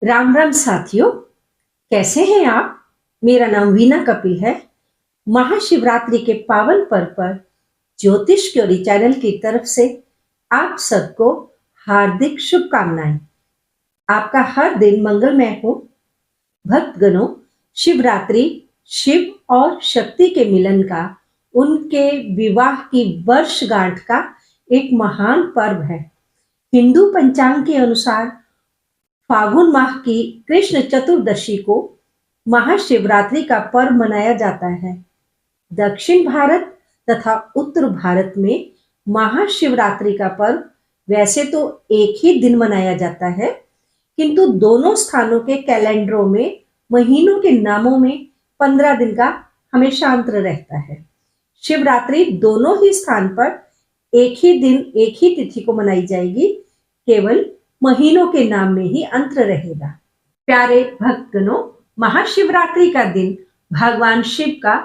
राम राम साथियों, कैसे हैं आप। मेरा नाम वीना कपिल है। महाशिवरात्रि के पावन पर्व पर ज्योतिष क्योरी चैनल की तरफ से आप सबको हार्दिक शुभकामनाएं। आपका हर दिन मंगलमय हो। भक्तगणों, शिवरात्रि शिव और शक्ति के मिलन का, उनके विवाह की वर्षगांठ का एक महान पर्व है। हिंदू पंचांग के अनुसार फागुन माह की कृष्ण चतुर्दशी को महाशिवरात्रि का पर्व मनाया जाता है। दक्षिण भारत तथा उत्तर भारत में महाशिवरात्रि का पर्व वैसे तो एक ही दिन मनाया जाता है, किंतु दोनों स्थानों के कैलेंडरों में महीनों के नामों में 15 दिन का हमेशा अंतर रहता है। शिवरात्रि दोनों ही स्थान पर एक ही दिन एक ही तिथि को मनाई जाएगी, केवल महीनों के नाम में ही अंतर रहेगा। प्यारे भक्तगणों, महाशिवरात्रि का दिन भगवान शिव का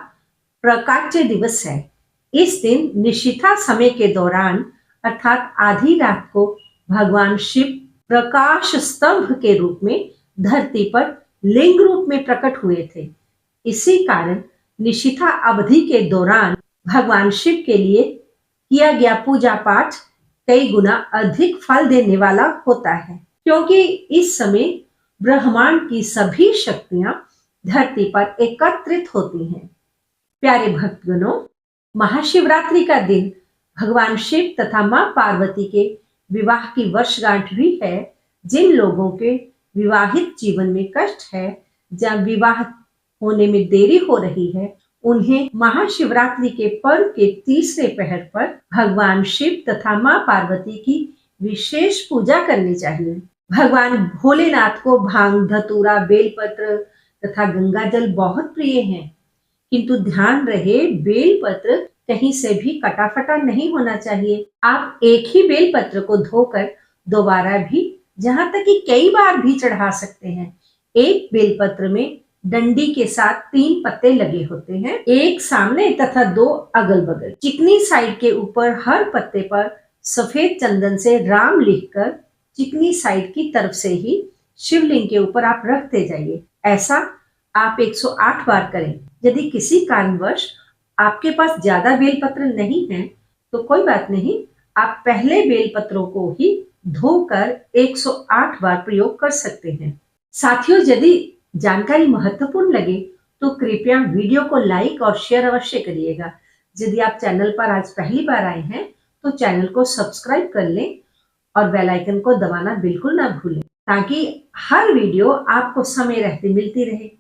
प्रकाट्य दिवस है। इस दिन निशिथा समय के दौरान अर्थात आधी रात को भगवान शिव प्रकाश स्तंभ के रूप में धरती पर लिंग रूप में प्रकट हुए थे। इसी कारण निशिथा अवधि के दौरान भगवान शिव के लिए किया गया पूजा पाठ कई गुना अधिक फल देने वाला होता है, क्योंकि इस समय ब्रह्मांड की सभी शक्तियां धरती पर एकत्रित होती हैं। प्यारे भक्तगणों, महाशिवरात्रि का दिन भगवान शिव तथा मां पार्वती के विवाह की वर्षगांठ भी है। जिन लोगों के विवाहित जीवन में कष्ट है, जब विवाह होने में देरी हो रही है, उन्हें महाशिवरात्रि के पर्व के तीसरे पहर पर भगवान शिव तथा मां पार्वती की विशेष पूजा करनी चाहिए। भगवान भोलेनाथ को भांग, धतूरा, बेलपत्र तथा गंगाजल बहुत प्रिय हैं, किंतु ध्यान रहे बेलपत्र कहीं से भी कटाफटा नहीं होना चाहिए। आप एक ही बेलपत्र को धोकर दोबारा भी, जहां तक कि कई बार भी चढ़ा सकते हैं। एक बेलपत्र में डंडी के साथ 3 पत्ते लगे होते हैं, एक सामने तथा 2 अगल बगल। चिकनी साइड के ऊपर हर पत्ते पर सफेद चंदन से राम लिखकर चिकनी साइड की तरफ से ही शिवलिंग के ऊपर आप रखते जाइए। ऐसा आप 108 बार करें। यदि किसी कारणवश आपके पास ज्यादा बेलपत्र नहीं है तो कोई बात नहीं, आप पहले बेलपत्रों को ही धोकर 108 बार प्रयोग कर सकते हैं। साथियों, यदि जानकारी महत्वपूर्ण लगे तो कृपया वीडियो को लाइक और शेयर अवश्य करिएगा। यदि आप चैनल पर आज पहली बार आए हैं तो चैनल को सब्सक्राइब कर लें और बेल आइकन को दबाना बिल्कुल ना भूलें, ताकि हर वीडियो आपको समय रहते मिलती रहे।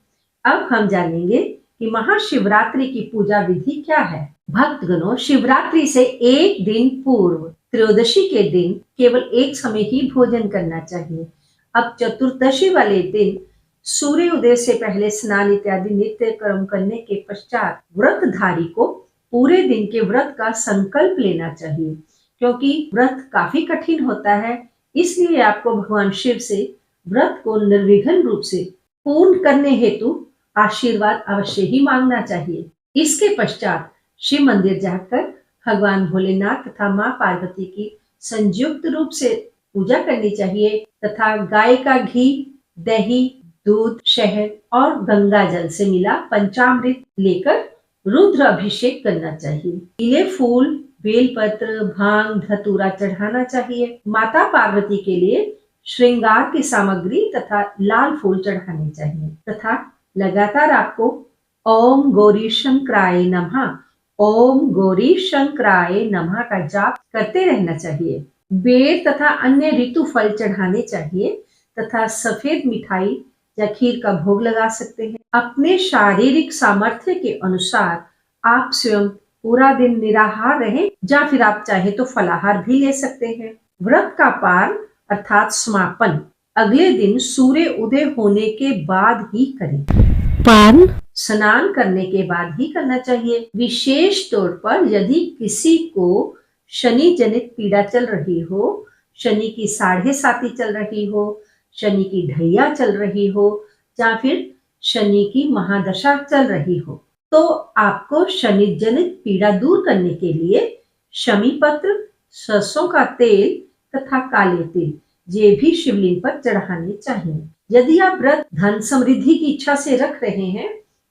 अब हम जानेंगे कि महाशिवरात्रि की पूजा विधि क्या है। भक्तगणों, शिवरात्रि से एक दिन पूर्व त्रयोदशी के दिन केवल एक समय ही भोजन करना चाहिए। अब चतुर्दशी वाले दिन सूर्य उदय से पहले स्नान इत्यादि नित्य कर्म करने के पश्चात व्रतधारी को पूरे दिन के व्रत का संकल्प लेना चाहिए, क्योंकि व्रत काफी कठिन होता है। इसलिए आपको भगवान शिव से व्रत को निर्विघ्न रूप से पूर्ण करने हेतु आशीर्वाद अवश्य ही मांगना चाहिए। इसके पश्चात शिव मंदिर जाकर भगवान भोलेनाथ तथा मां पार्वती की संयुक्त रूप से पूजा करनी चाहिए तथा गाय का घी, दही, दूध, शहद और गंगा जल से मिला पंचामृत लेकर रुद्र अभिषेक करना चाहिए। पीले फूल, बेलपत्र, भांग, धतूरा चढ़ाना चाहिए। माता पार्वती के लिए श्रृंगार की सामग्री तथा लाल फूल चढ़ाने चाहिए तथा लगातार आपको ओम गौरी शंकराय नमः, ओम गौरी शंकराय नमः का जाप करते रहना चाहिए। बेर तथा अन्य ऋतु फल चढ़ाने चाहिए तथा सफेद मिठाई या खीर का भोग लगा सकते हैं। अपने शारीरिक सामर्थ्य के अनुसार आप स्वयं पूरा दिन निराहार रहें या फिर आप चाहे तो फलाहार भी ले सकते हैं। व्रत का पार अर्थात समापन अगले दिन सूर्य उदय होने के बाद ही करें। पान स्नान करने के बाद ही करना चाहिए। विशेष तौर पर यदि किसी को शनि जनित पीड़ा चल रही हो, शनि की 7.5 चल रही हो, शनि की ढैया चल रही हो या फिर शनि की महादशा चल रही हो, तो आपको शनि जनित पीड़ा दूर करने के लिए शमी पत्र, सरसों का तेल तथा काले तिल ये भी शिवलिंग पर चढ़ाने चाहिए। यदि आप व्रत धन समृद्धि की इच्छा से रख रहे हैं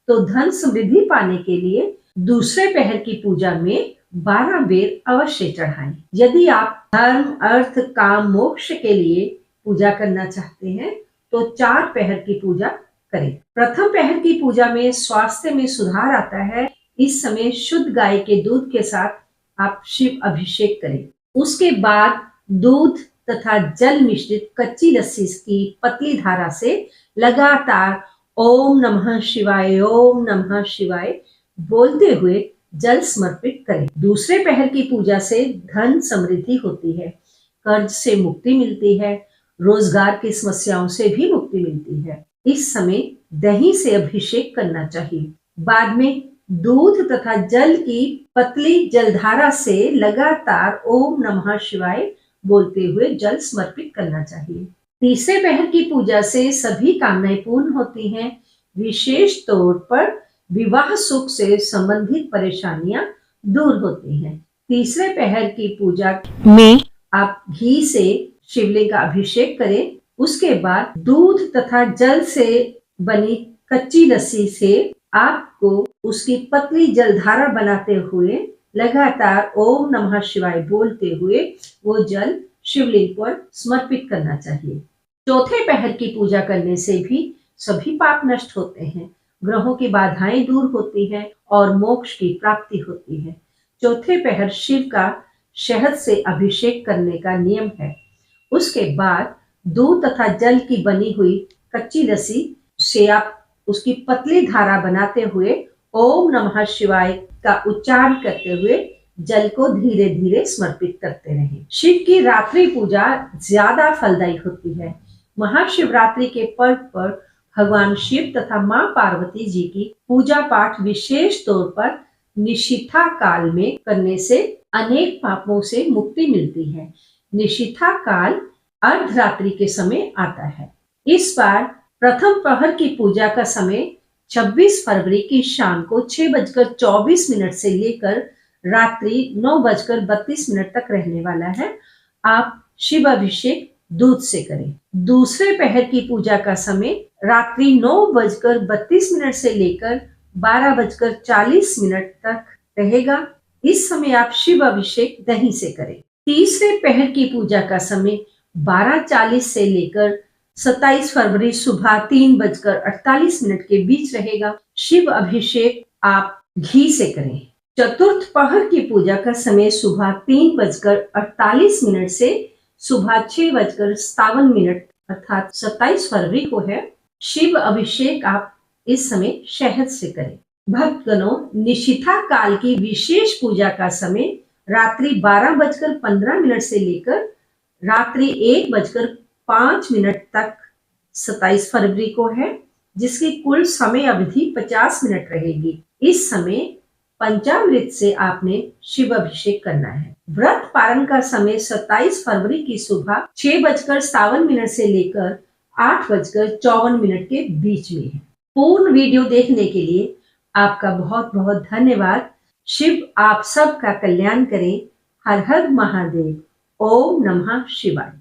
तो धन समृद्धि पाने के लिए दूसरे पहर की पूजा में 12 बेर अवश्य चढ़ाएं। यदि आप धर्म अर्थ काम मोक्ष के लिए पूजा करना चाहते हैं तो 4 पहर की पूजा करें। प्रथम पहर की पूजा में स्वास्थ्य में सुधार आता है। इस समय शुद्ध गाय के दूध के साथ आप शिव अभिषेक करें। उसके बाद दूध तथा जल मिश्रित कच्ची लस्सी की पतली धारा से लगातार ओम नमः शिवाय ओम नमः शिवाय बोलते हुए जल समर्पित करें। दूसरे पहर की पूजा से धन समृद्धि होती है, कर्ज से मुक्ति मिलती है, रोजगार की समस्याओं से भी मुक्ति मिलती है। इस समय दही से अभिषेक करना चाहिए। बाद में दूध तथा जल की पतली जलधारा से लगातार ओम नमः शिवाय बोलते हुए जल समर्पित करना चाहिए। तीसरे पहर की पूजा से सभी कामनाएं पूर्ण होती हैं। विशेष तौर पर विवाह सुख से संबंधित परेशानियां दूर होती हैं। तीसरे पहर की पूजा में आप घी से शिवलिंग का अभिषेक करें। उसके बाद दूध तथा जल से बनी कच्ची लस्सी से आपको उसकी पतली जलधारा बनाते हुए लगातार ओम नमः शिवाय बोलते हुए वो जल शिवलिंग पर समर्पित करना चाहिए। चौथे पहर की पूजा करने से भी सभी पाप नष्ट होते हैं, ग्रहों की बाधाएं दूर होती हैं और मोक्ष की प्राप्ति होती है। चौथे पहर शिव का शहद से अभिषेक करने का नियम है। उसके बाद दूध तथा जल की बनी हुई कच्ची लस्सी से आप उसकी पतली धारा बनाते हुए ओम नमः शिवाय का उच्चारण करते हुए जल को धीरे धीरे समर्पित करते रहें। शिव की रात्रि पूजा ज्यादा फलदायी होती है। महाशिवरात्रि के पर्व पर भगवान शिव तथा मां पार्वती जी की पूजा पाठ विशेष तौर पर निशीथा काल में करने से अनेक पापों से मुक्ति मिलती है। निशीथा काल अर्धरात्रि के समय आता है। इस बार प्रथम पहर की पूजा का समय 26 फरवरी की शाम को 6:24 से लेकर रात्रि 9:32 तक रहने वाला है। आप शिव अभिषेक दूध से करें। दूसरे पहर की पूजा का समय रात्रि 9:32 से लेकर 12:40 तक रहेगा। इस समय आप शिव अभिषेक दही से करें। तीसरे पहर की पूजा का समय 12:40 से लेकर 27 फरवरी सुबह 3:48 के बीच रहेगा। शिव अभिषेक आप घी से करें। चतुर्थ पहर की पूजा का समय सुबह 3:48 से सुबह 6:57 अर्थात 27 फरवरी को है। शिव अभिषेक आप इस समय शहद से करें। भक्तगणों, निशीथा काल की विशेष पूजा का समय रात्रि 12:15 से लेकर रात्रि 1:05 तक 27 फरवरी को है, जिसकी कुल समय अवधि 50 मिनट रहेगी। इस समय पंचामृत से आपने शिव अभिषेक करना है। व्रत पारण का समय 27 फरवरी की सुबह 6:57 से लेकर 8:54 के बीच में है। पूर्ण वीडियो देखने के लिए आपका बहुत बहुत धन्यवाद। शिव आप सबका कल्याण करें। हर हर महादेव। ओम नमः शिवाय।